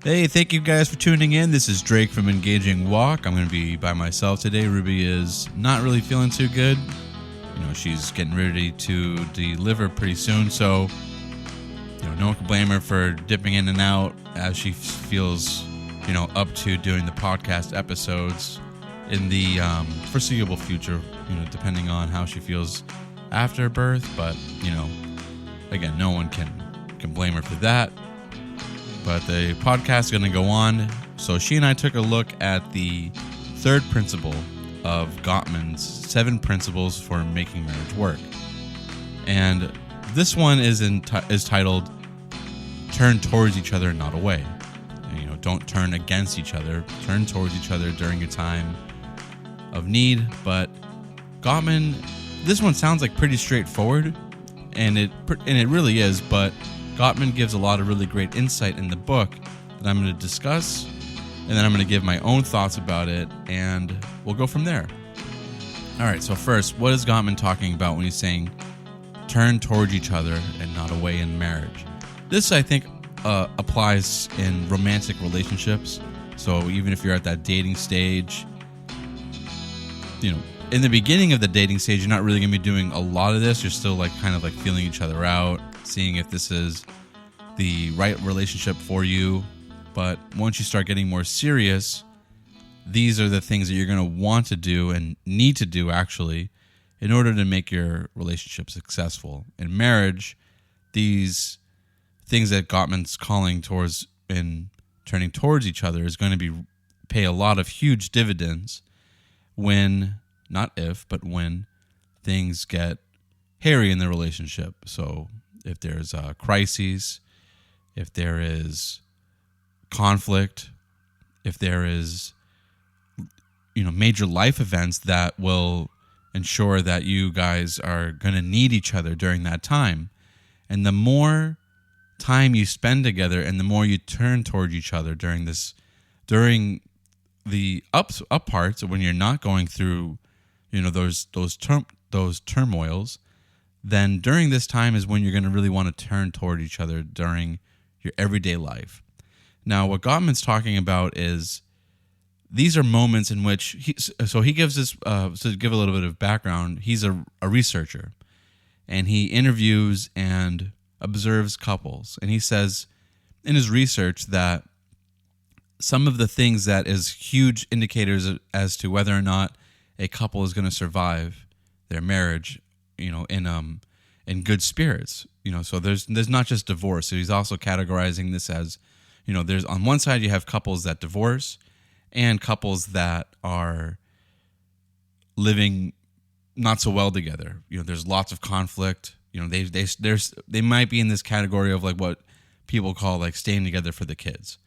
Hey, thank you guys for tuning in. This is Drake from Engaging Walk. I'm going to be by myself today. Ruby is not really feeling too good. She's getting ready to deliver pretty soon, so no one can blame her for dipping in and out as she feels, up to doing the podcast episodes in the foreseeable future, depending on how she feels after birth. But, again, no one can blame her for that. But the podcast is going to go on. So she and I took a look at the third principle of Gottman's 7 principles for making marriage work. And this one is titled Turn Towards Each Other, Not Away. Don't turn against each other. Turn towards each other during a time of need. But Gottman, this one sounds like pretty straightforward, and it really is, but Gottman gives a lot of really great insight in the book that I'm going to discuss, and then I'm going to give my own thoughts about it, and we'll go from there. All right, so first, what is Gottman talking about when he's saying turn towards each other and not away in marriage? This, I think, applies in romantic relationships. So even if you're at that dating stage, in the beginning of the dating stage, you're not really going to be doing a lot of this. You're still kind of feeling each other out, seeing if this is the right relationship for you. But once you start getting more serious, these are the things that you're going to want to do and need to do, actually, in order to make your relationship successful. In marriage, these things that Gottman's calling towards in turning towards each other is going to pay a lot of huge dividends when, not if, but when things get hairy in the relationship. So if there's crises, if there is conflict, if there is major life events that will ensure that you guys are going to need each other during that time. And the more time you spend together and the more you turn toward each other during the up parts, when you're not going through those turmoils, then during this time is when you're going to really want to turn toward each other during your everyday life. Now, what Gottman's talking about is these are moments in which he gives this, to give a little bit of background, he's a researcher, and he interviews and observes couples. And he says in his research that some of the things that is huge indicators as to whether or not a couple is going to survive their marriage, in good spirits. So there's not just divorce. So he's also categorizing this as, there's on one side you have couples that divorce and couples that are living not so well together. There's lots of conflict. They might be in this category of what people call staying together for the kids.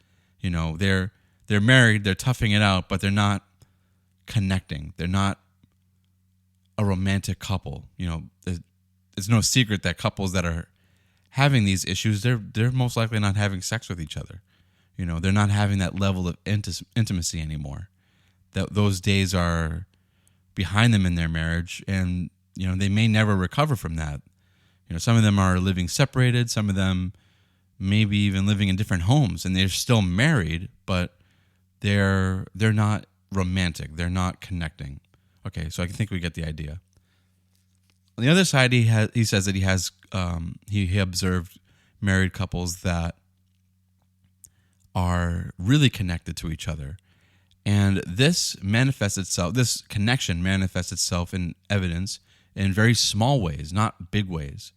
They're married, they're toughing it out, but they're not connecting. They're not a romantic couple. It's no secret that couples that are having these issues, they're most likely not having sex with each other. They're not having that level of intimacy anymore. Those days are behind them in their marriage, and they may never recover from that. Some of them are living separated. Some of them maybe even living in different homes, and they're still married, but they're not romantic. They're not connecting. Okay, so I think we get the idea. On the other side, he says that he observed married couples that are really connected to each other, and this connection manifests itself in evidence in very small ways, not big ways.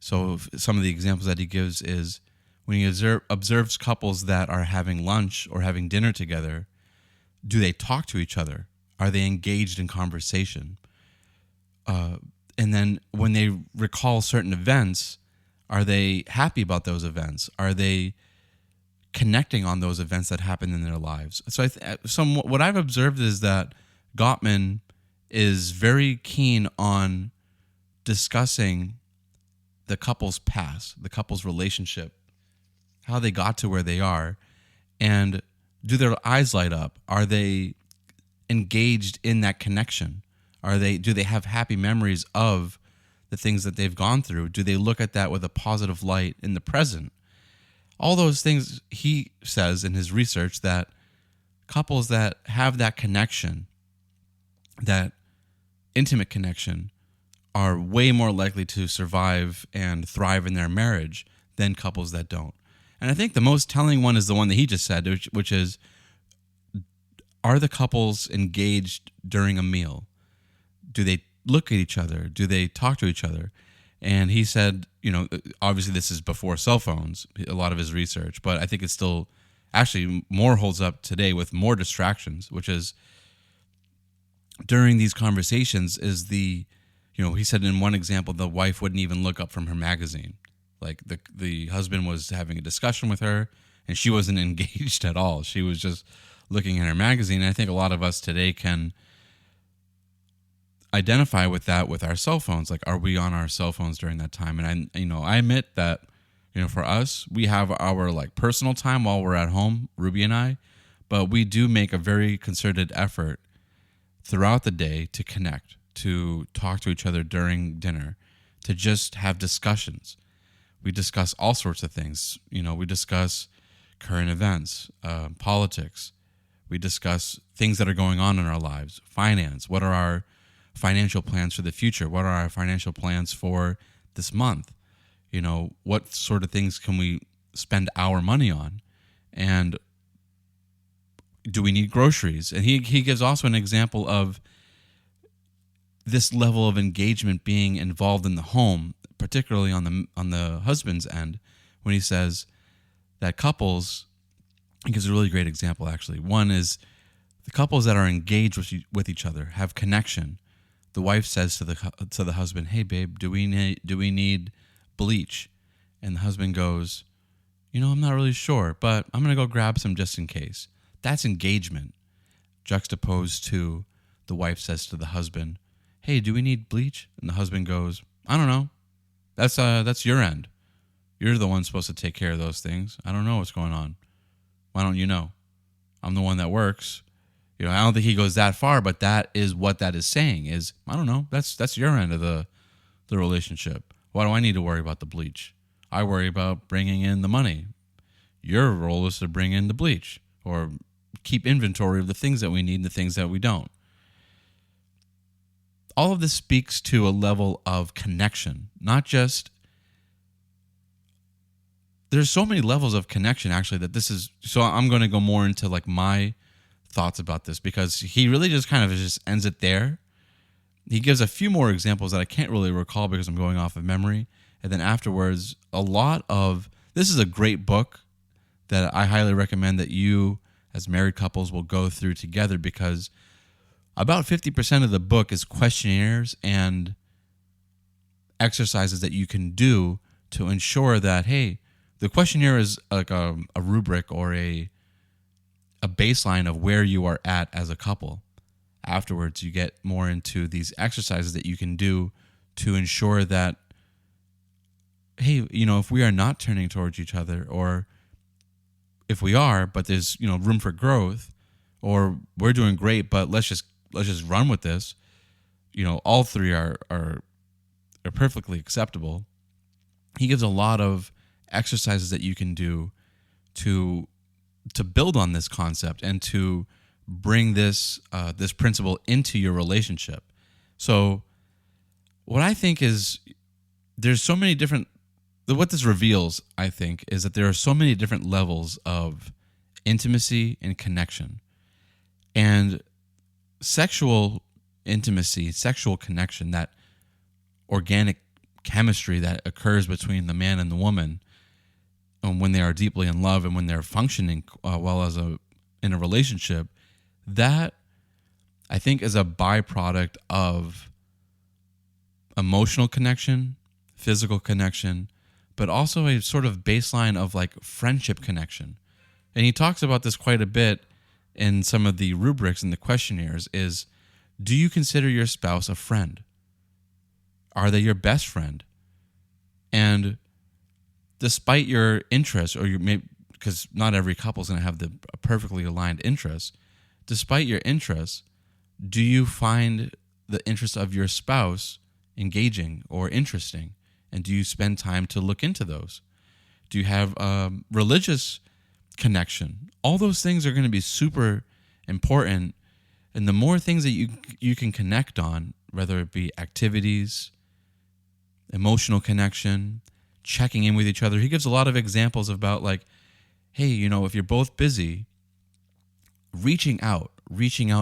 So some of the examples that he gives is when he observes couples that are having lunch or having dinner together, do they talk to each other? Are they engaged in conversation? And then when they recall certain events, are they happy about those events? Are they connecting on those events that happened in their lives? So what I've observed is that Gottman is very keen on discussing the couple's past, the couple's relationship, how they got to where they are, and do their eyes light up? Are they engaged in that connection? Do they have happy memories of the things that they've gone through? Do they look at that with a positive light in the present? All those things, he says in his research, that couples that have that connection, that intimate connection, are way more likely to survive and thrive in their marriage than couples that don't. And I think the most telling one is the one that he just said, which is, are the couples engaged during a meal? Do they look at each other? Do they talk to each other? And he said, obviously this is before cell phones, a lot of his research, but I think it's still actually more holds up today with more distractions, which is during these conversations is he said in one example, the wife wouldn't even look up from her magazine. Like the husband was having a discussion with her and she wasn't engaged at all. She was just looking at her magazine. And I think a lot of us today can identify with that with our cell phones. Like, are we on our cell phones during that time? And I admit that, for us, we have our like personal time while we're at home, Ruby and I, but we do make a very concerted effort throughout the day to connect, to talk to each other during dinner, to just have discussions. We discuss all sorts of things. We discuss current events, politics. We discuss things that are going on in our lives, finance. What are our financial plans for the future? What are our financial plans for this month? What sort of things can we spend our money on? And do we need groceries? And he gives also an example of this level of engagement being involved in the home, particularly on the husband's end, when he says that couples, he gives a really great example actually. One is the couples that are engaged with each other, have connection. The wife says to the husband, "Hey babe, do we need bleach?" And the husband goes, "I'm not really sure, but I'm going to go grab some just in case." That's engagement. Juxtaposed to the wife says to the husband, "Hey, do we need bleach?" And the husband goes, "I don't know. That's your end. You're the one supposed to take care of those things. I don't know what's going on. Why don't you know? I'm the one that works." I don't think he goes that far, but that is what that is saying is, I don't know. That's your end of the relationship. Why do I need to worry about the bleach? I worry about bringing in the money. Your role is to bring in the bleach or keep inventory of the things that we need and the things that we don't. All of this speaks to a level of connection, not just. There's so many levels of connection actually that this is. So I'm going to go more into like my thoughts about this because he really just kind of just ends it there. He gives a few more examples that I can't really recall because I'm going off of memory. And then afterwards, this is a great book that I highly recommend that you as married couples will go through together because about 50% of the book is questionnaires and exercises that you can do to ensure that, hey, the questionnaire is like a rubric or a baseline of where you are at as a couple. Afterwards, you get more into these exercises that you can do to ensure that, hey, if we are not turning towards each other, or if we are, but there's room for growth, or we're doing great, but let's just run with this. All three are perfectly acceptable. He gives a lot of exercises that you can do to build on this concept and to bring this principle into your relationship. So what I think is there's so many different, what this reveals, I think, is that there are so many different levels of intimacy and connection. And sexual intimacy, sexual connection, that organic chemistry that occurs between the man and the woman when they are deeply in love and when they're functioning well in a relationship, that I think is a byproduct of emotional connection, physical connection, but also a sort of baseline of like friendship connection. And he talks about this quite a bit in some of the rubrics and the questionnaires is, do you consider your spouse a friend? Are they your best friend? And despite your interests, or because not every couple is going to have the perfectly aligned interests, despite your interests, do you find the interests of your spouse engaging or interesting? And do you spend time to look into those? Do you have religious connection? All those things are going to be super important. And the more things that you can connect on, whether it be activities, emotional connection, checking in with each other. He gives a lot of examples about like, hey, if you're both busy, reaching out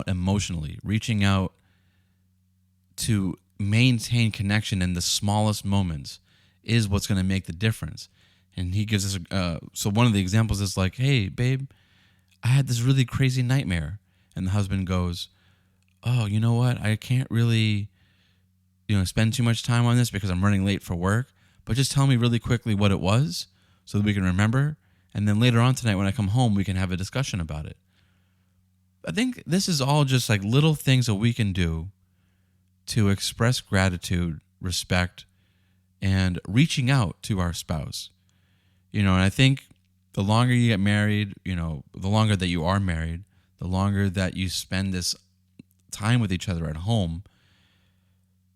emotionally, reaching out to maintain connection in the smallest moments is what's going to make the difference. And he gives us so one of the examples is like, hey, babe, I had this really crazy nightmare. And the husband goes, oh, you know what? I can't really, spend too much time on this because I'm running late for work. But just tell me really quickly what it was so that we can remember. And then later on tonight when I come home, we can have a discussion about it. I think this is all just like little things that we can do to express gratitude, respect, and reaching out to our spouse. And I think the longer you get married, the longer that you are married, the longer that you spend this time with each other at home,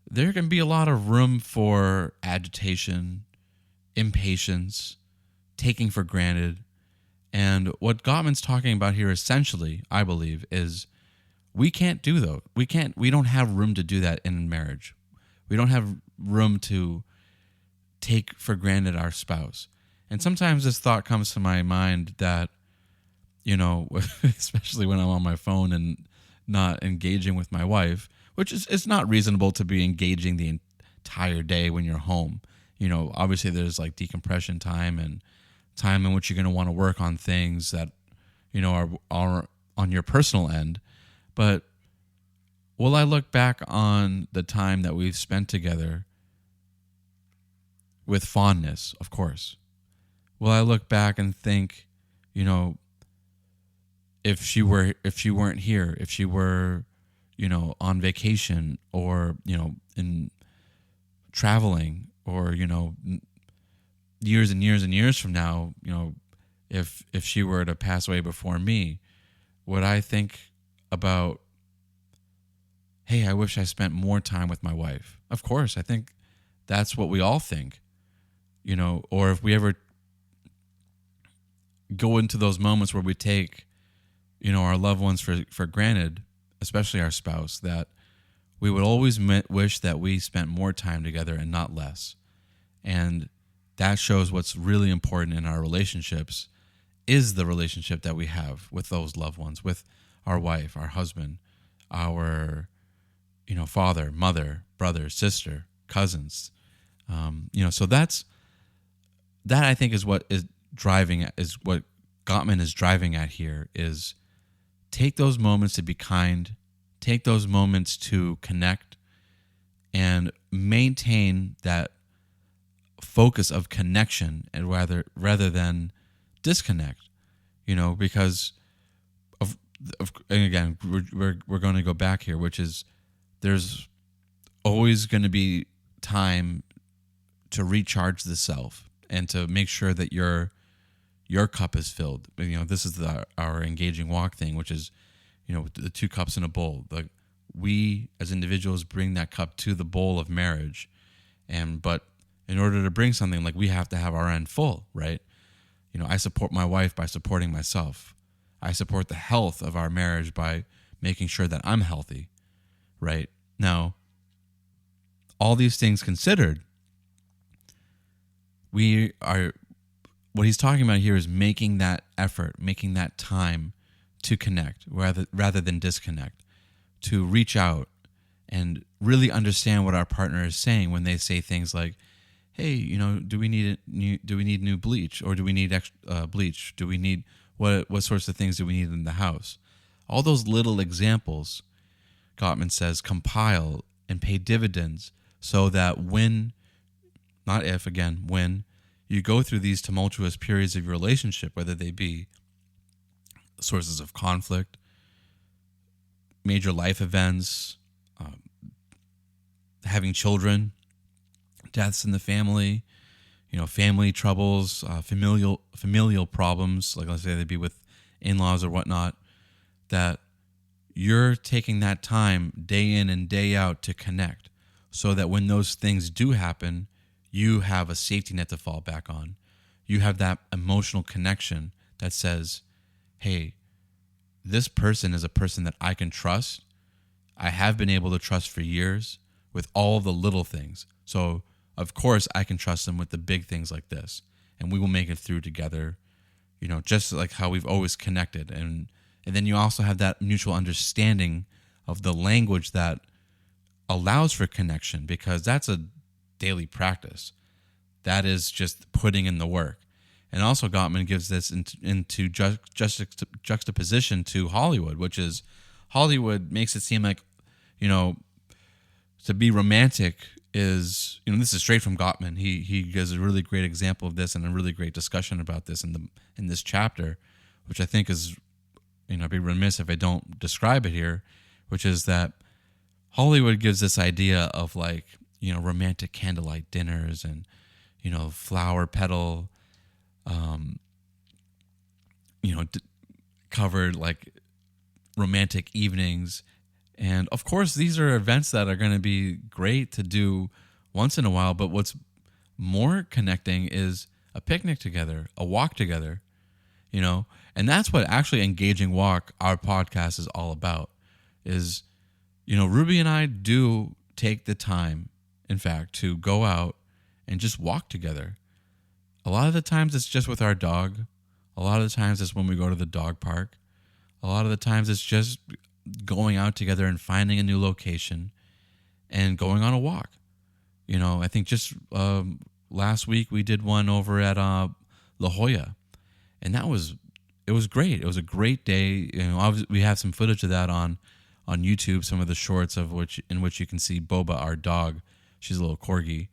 there can be a lot of room for agitation, impatience, taking for granted. And what Gottman's talking about here essentially, I believe, is we can't do though. We don't have room to do that in marriage. We don't have room to take for granted our spouse. And sometimes this thought comes to my mind that, especially when I'm on my phone and not engaging with my wife, which is it's not reasonable to be engaging the entire day when you're home. Obviously there's like decompression time and time in which you're going to want to work on things that, are on your personal end. But will I look back on the time that we've spent together with fondness? Of course. Will I look back and think, if she weren't here, if she were, on vacation or, in traveling or, years and years and years from now, if she were to pass away before me, would I think about, hey, I wish I spent more time with my wife? Of course, I think that's what we all think, or if we ever go into those moments where we take, our loved ones for granted, especially our spouse, that we would always wish that we spent more time together and not less. And that shows what's really important in our relationships is the relationship that we have with those loved ones, with our wife, our husband, our, father, mother, brother, sister, cousins. So that I think is what Gottman is driving at here is take those moments to be kind, take those moments to connect, and maintain that focus of connection, and rather than disconnect. Because and again we're going to go back here, which is there's always going to be time to recharge the self and to make sure that your cup is filled. This is our engaging walk thing, which is, the two cups in a bowl. Like we as individuals bring that cup to the bowl of marriage, but in order to bring something, like we have to have our end full, right? I support my wife by supporting myself. I support the health of our marriage by making sure that I'm healthy, right? Now, all these things considered, what he's talking about here is making that effort, making that time to connect rather than disconnect, to reach out and really understand what our partner is saying when they say things like, hey, do we need new bleach, or do we need extra bleach? Do we need what sorts of things do we need in the house? All those little examples, Gottman says, compile and pay dividends so that when you go through these tumultuous periods of your relationship, whether they be sources of conflict, major life events, having children, deaths in the family, family troubles, familial problems, like let's say they be with in-laws or whatnot, that you're taking that time day in and day out to connect so that when those things do happen, you have a safety net to fall back on. you have that emotional connection that says, hey, this person is a person that I can trust. I have been able to trust for years with all the little things. So, of course, I can trust them with the big things like this. And we will make it through together, just like how we've always connected. And then you also have that mutual understanding of the language that allows for connection, because that's a daily practice. That is just putting in the work. And also Gottman gives this into juxtaposition to Hollywood, which is Hollywood makes it seem like, to be romantic is, this is straight from Gottman. He gives a really great example of this and a really great discussion about this in this chapter, which I think is, I'd be remiss if I don't describe it here, which is that Hollywood gives this idea of like, romantic candlelight dinners and, flower petal, covered like romantic evenings. And of course, these are events that are going to be great to do once in a while. But what's more connecting is a picnic together, a walk together, and that's what actually Engaging Walk, our podcast, is all about. Is, Ruby and I do take the time, in fact, to go out and just walk together. A lot of the times it's just with our dog. A lot of the times it's when we go to the dog park. A lot of the times it's just going out together and finding a new location and going on a walk. I think just last week we did one over at La Jolla, and it was great. It was a great day. Obviously we have some footage of that on YouTube, some of the shorts in which you can see Boba, our dog. She's a little corgi.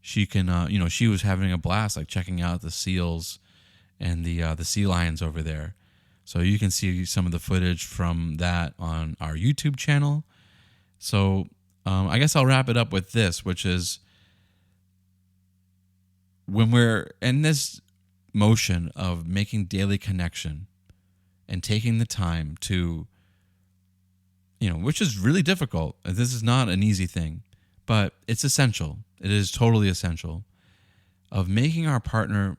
She can, she was having a blast, like checking out the seals and the sea lions over there. So you can see some of the footage from that on our YouTube channel. So I guess I'll wrap it up with this, which is when we're in this motion of making daily connection and taking the time to, which is really difficult. This is not an easy thing, but it's essential. It is totally essential of making our partner.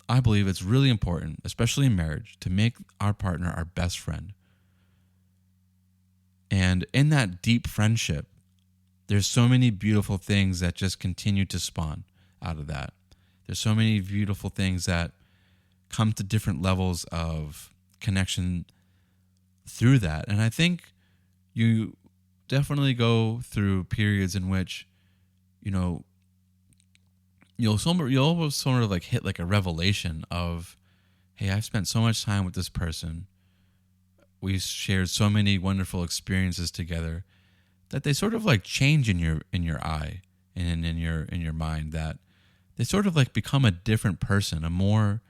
I believe it's really important, especially in marriage, to make our partner our best friend. And in that deep friendship, there's so many beautiful things that just continue to spawn out of that. There's so many beautiful things that come to different levels of connection through that. And I think you definitely go through periods in which, you'll almost sort of like hit like a revelation of, hey, I've spent so much time with this person. We've shared so many wonderful experiences together that they sort of like change in your eye and in your mind, that they sort of like become a different person, a more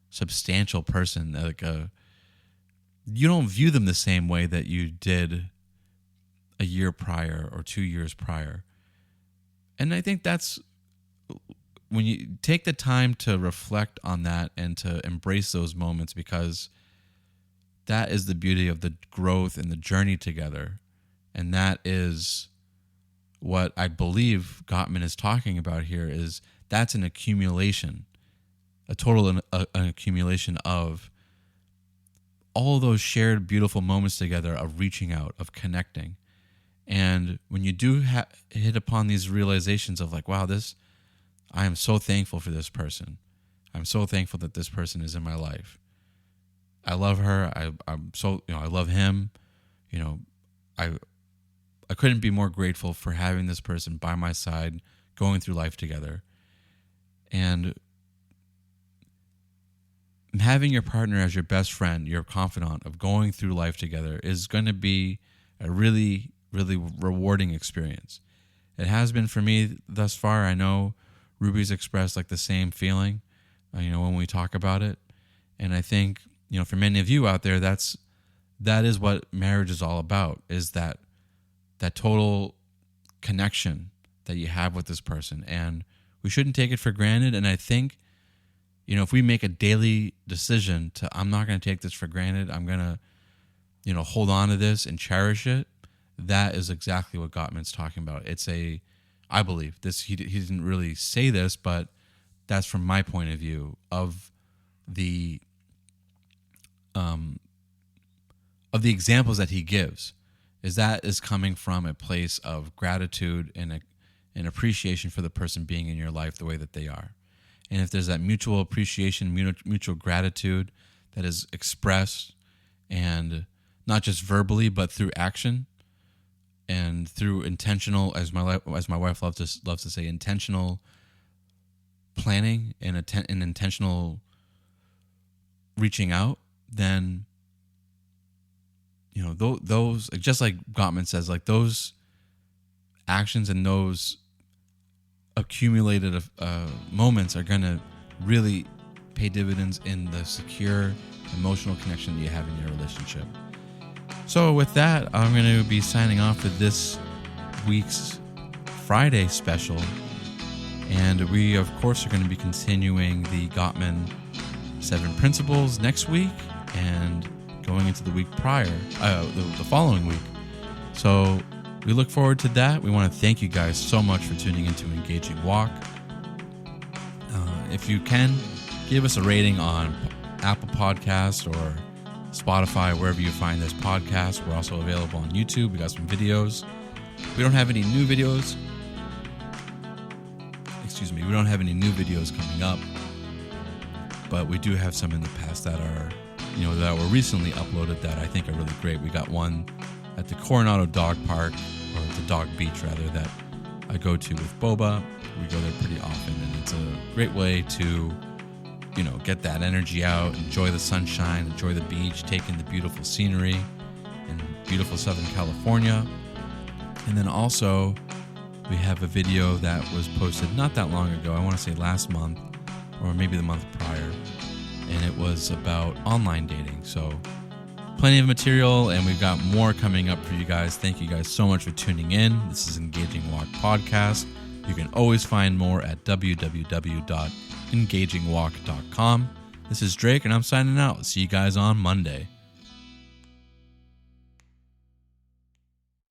substantial person. Like you don't view them the same way that you did a year prior or 2 years prior. And I think that's when you take the time to reflect on that and to embrace those moments, because that is the beauty of the growth and the journey together. And that is what I believe Gottman is talking about here, is that's an accumulation, a total an accumulation of all those shared beautiful moments together, of reaching out, of connecting. And when you do hit upon these realizations of like, wow, I am so thankful for this person. I'm so thankful that this person is in my life. I love her. I'm so, I love him. I couldn't be more grateful for having this person by my side, going through life together. And having your partner as your best friend, your confidant of going through life together, is going to be a really, really rewarding experience. It has been for me thus far. I know Ruby's expressed like the same feeling, when we talk about it. And I think, for many of you out there, that is what marriage is all about, is that total connection that you have with this person. And we shouldn't take it for granted. And I think, if we make a daily decision to, I'm not going to take this for granted, I'm going to, hold on to this and cherish it, that is exactly what Gottman's talking about. I believe this, he didn't really say this, but that's from my point of view of the examples that he gives, is coming from a place of gratitude and an appreciation for the person being in your life the way that they are. And if there's that mutual appreciation, mutual gratitude that is expressed, and not just verbally, but through action and through intentional, as my wife loves to say, intentional planning and intentional reaching out, then those, just like Gottman says, like those actions and those accumulated moments are going to really pay dividends in the secure emotional connection that you have in your relationship. So with that, I'm going to be signing off for this week's Friday special. And we, of course, are going to be continuing the Gottman 7 Principles next week and going into the week prior, the following week. So we look forward to that. We want to thank you guys so much for tuning into Engaging Walk. If you can, give us a rating on Apple Podcasts or Spotify, wherever you find this podcast. We're also available on YouTube. We got some videos. We don't have any new videos. We don't have any new videos coming up, but we do have some in the past that are, that were recently uploaded that I think are really great. We got one at the Coronado Dog Park, or the Dog Beach rather, that I go to with Boba. We go there pretty often, and it's a great way to, get that energy out, enjoy the sunshine, enjoy the beach, take in the beautiful scenery in beautiful Southern California. And then also, we have a video that was posted not that long ago, I want to say last month, or maybe the month prior, and it was about online dating. So plenty of material, and we've got more coming up for you guys. Thank you guys so much for tuning in. This is Engaging Walk Podcast. You can always find more at www.engagingwalk.com. This is Drake, and I'm signing out. See you guys on Monday.